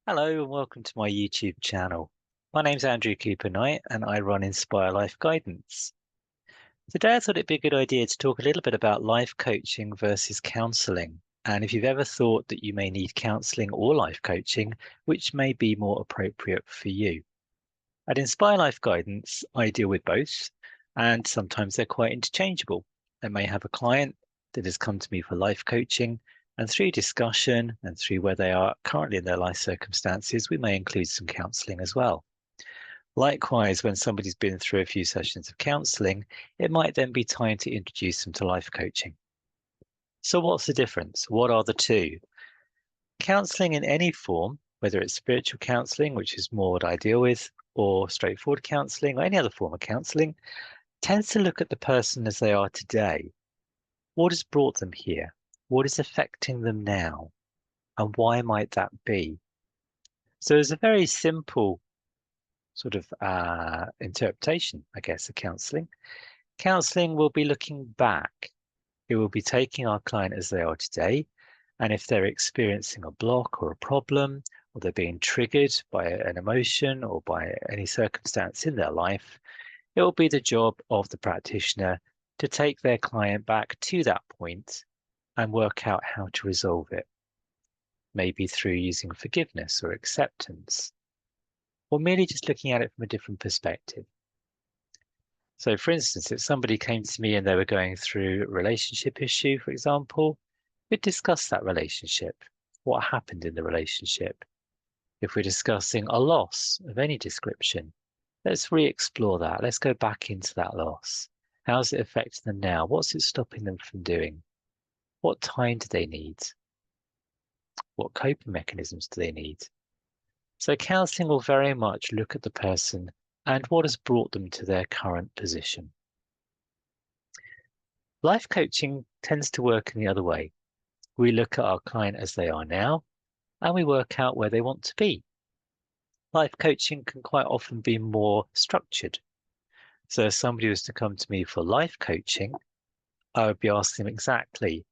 Hello and welcome to my YouTube channel. My name's Andrew Cooper Knight and I run Inspire Life Guidance. Today I thought it'd be a good idea to talk a little bit about life coaching versus counselling. And if you've ever thought that you may need counselling or life coaching, which may be more appropriate for you. At Inspire Life Guidance, I deal with both, and sometimes they're quite interchangeable. I may have a client that has come to me for life coaching, and through discussion and through where they are currently in their life circumstances, we may include some counselling as well. Likewise, when somebody's been through a few sessions of counselling, it might then be time to introduce them to life coaching. So what's the difference? What are the two? Counselling in any form, whether it's spiritual counselling, which is more what I deal with, or straightforward counselling or any other form of counselling, tends to look at the person as they are today. What has brought them here? What is affecting them now? And why might that be? So there's a very simple sort of interpretation, I guess, of counselling. Counselling will be looking back. It will be taking our client as they are today. And if they're experiencing a block or a problem, or they're being triggered by an emotion or by any circumstance in their life, it will be the job of the practitioner to take their client back to that point and work out how to resolve it. Maybe through using forgiveness or acceptance, or merely just looking at it from a different perspective. So for instance, if somebody came to me and they were going through a relationship issue, for example, we'd discuss that relationship, what happened in the relationship. If we're discussing a loss of any description, let's re-explore that. Let's go back into that loss. How's it affecting them now? What's it stopping them from doing? What time do they need? What coping mechanisms do they need? So counselling will very much look at the person and what has brought them to their current position. Life coaching tends to work in the other way. We look at our client as they are now, and we work out where they want to be. Life coaching can quite often be more structured. So if somebody was to come to me for life coaching, I would be asking them exactly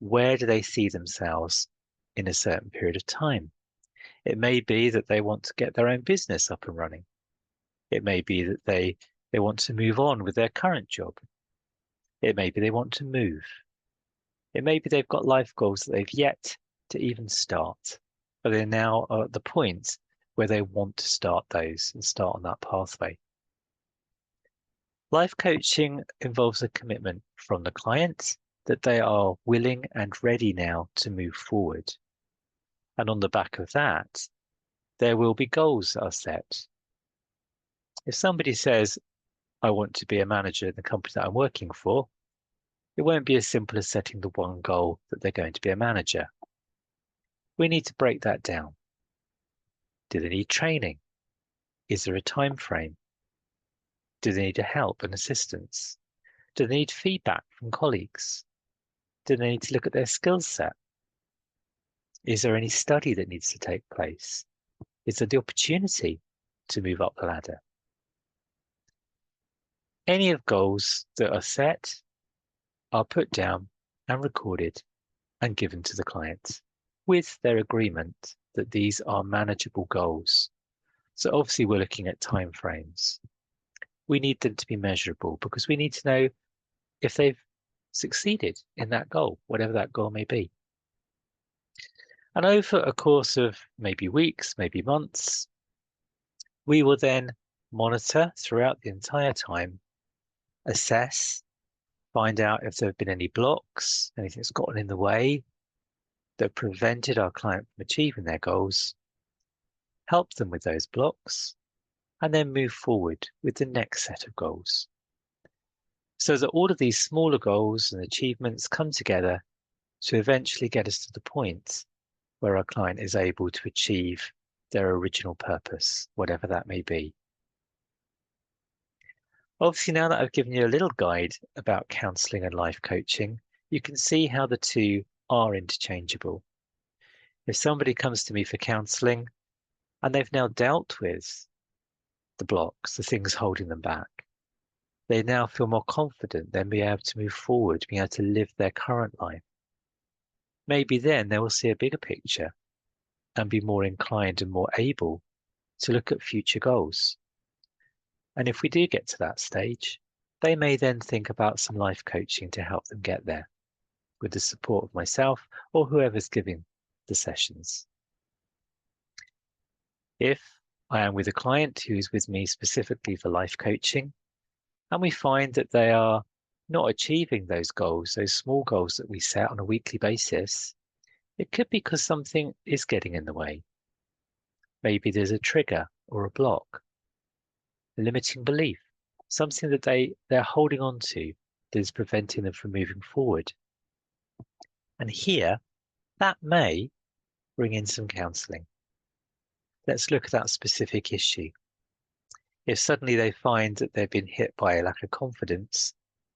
where do they see themselves in a certain period of time. It may be that they want to get their own business up and running. It may be that they want to move on with their current job. It may be they want to move. It may be they've got life goals that they've yet to even start, but they're now at the point where they want to start those and start on that pathway. Life coaching involves a commitment from the client that they are willing and ready now to move forward. And on the back of that, there will be goals that are set. If somebody says, I want to be a manager in the company that I'm working for, it won't be as simple as setting the one goal that they're going to be a manager. We need to break that down. Do they need training? Is there a time frame? Do they need help and assistance? Do they need feedback from colleagues? Do they need to look at their skill set? Is there any study that needs to take place? Is there the opportunity to move up the ladder? Any of goals that are set are put down and recorded and given to the client with their agreement that these are manageable goals. So obviously we're looking at time frames. We need them to be measurable because we need to know if they've succeeded in that goal, whatever that goal may be. And over a course of maybe weeks, maybe months, we will then monitor throughout the entire time, assess, find out if there have been any blocks, anything that's gotten in the way that prevented our client from achieving their goals, help them with those blocks, and then move forward with the next set of goals. So that all of these smaller goals and achievements come together to eventually get us to the point where our client is able to achieve their original purpose, whatever that may be. Obviously, now that I've given you a little guide about counselling and life coaching, you can see how the two are interchangeable. If somebody comes to me for counselling and they've now dealt with the blocks, the things holding them back, they now feel more confident, then be able to move forward, be able to live their current life. Maybe then they will see a bigger picture and be more inclined and more able to look at future goals. And if we do get to that stage, they may then think about some life coaching to help them get there with the support of myself or whoever's giving the sessions. If I am with a client who is with me specifically for life coaching, and we find that they are not achieving those goals, those small goals that we set on a weekly basis, it could be because something is getting in the way. Maybe there's a trigger or a block, a limiting belief, something that they're holding on to that is preventing them from moving forward. And here, that may bring in some counselling. Let's look at that specific issue. If suddenly they find that they've been hit by a lack of confidence,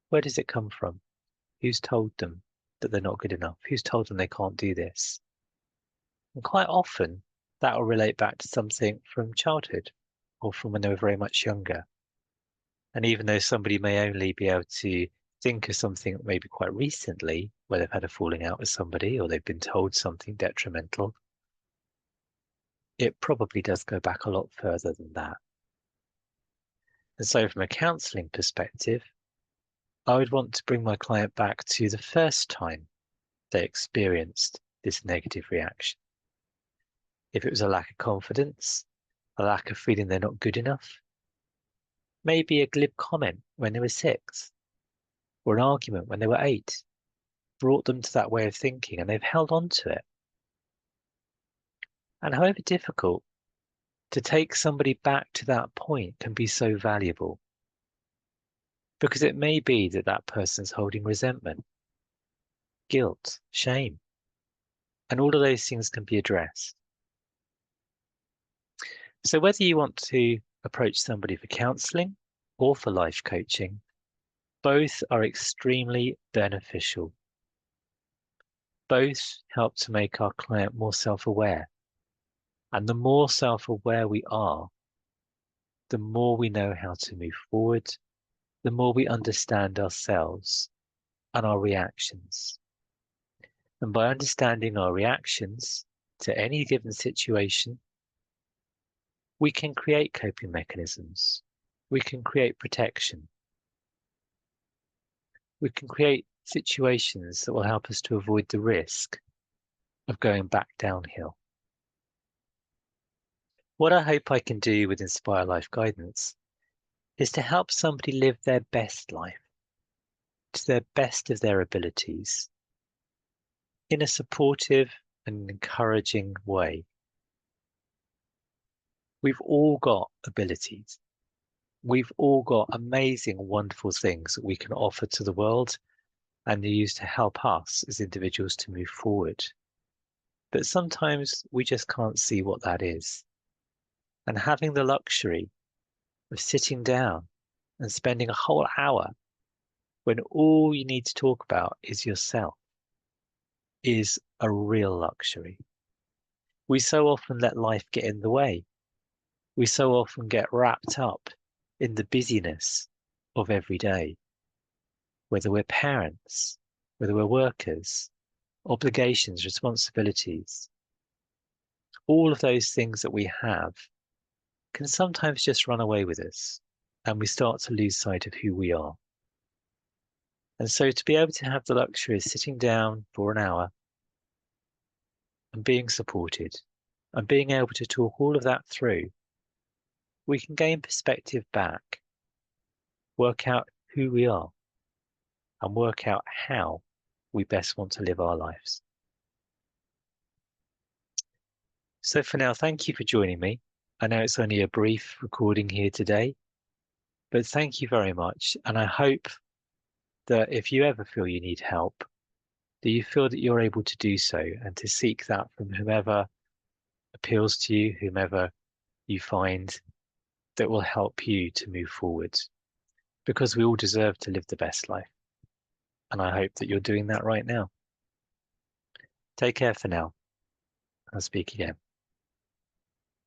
where does it come from? Who's told them that they're not good enough? Who's told them they can't do this? And quite often, that will relate back to something from childhood or from when they were very much younger. And even though somebody may only be able to think of something maybe quite recently, where they've had a falling out with somebody or they've been told something detrimental, it probably does go back a lot further than that. And so from a counselling perspective, I would want to bring my client back to the first time they experienced this negative reaction. If it was a lack of confidence, a lack of feeling they're not good enough, maybe a glib comment when they were 6, or an argument when they were 8, brought them to that way of thinking and they've held on to it. And however difficult, to take somebody back to that point can be so valuable. Because it may be that that person's holding resentment, guilt, shame, and all of those things can be addressed. So whether you want to approach somebody for counselling or for life coaching, both are extremely beneficial. Both help to make our client more self-aware. And the more self-aware we are, the more we know how to move forward, the more we understand ourselves and our reactions. And by understanding our reactions to any given situation, we can create coping mechanisms. We can create protection. We can create situations that will help us to avoid the risk of going back downhill. What I hope I can do with Inspire Life Guidance is to help somebody live their best life, to the best of their abilities, in a supportive and encouraging way. We've all got abilities. We've all got amazing, wonderful things that we can offer to the world and use to help us as individuals to move forward. But sometimes we just can't see what that is. And having the luxury of sitting down and spending a whole hour when all you need to talk about is yourself is a real luxury. We so often let life get in the way. We so often get wrapped up in the busyness of every day, whether we're parents, whether we're workers, obligations, responsibilities. All of those things that we have can sometimes just run away with us, and we start to lose sight of who we are. And so to be able to have the luxury of sitting down for an hour and being supported and being able to talk all of that through, we can gain perspective back, work out who we are, and work out how we best want to live our lives. So for now, thank you for joining me. I know it's only a brief recording here today, but thank you very much. And I hope that if you ever feel you need help, that you feel that you're able to do so and to seek that from whomever appeals to you, whomever you find that will help you to move forward, because we all deserve to live the best life. And I hope that you're doing that right now. Take care for now. I'll speak again.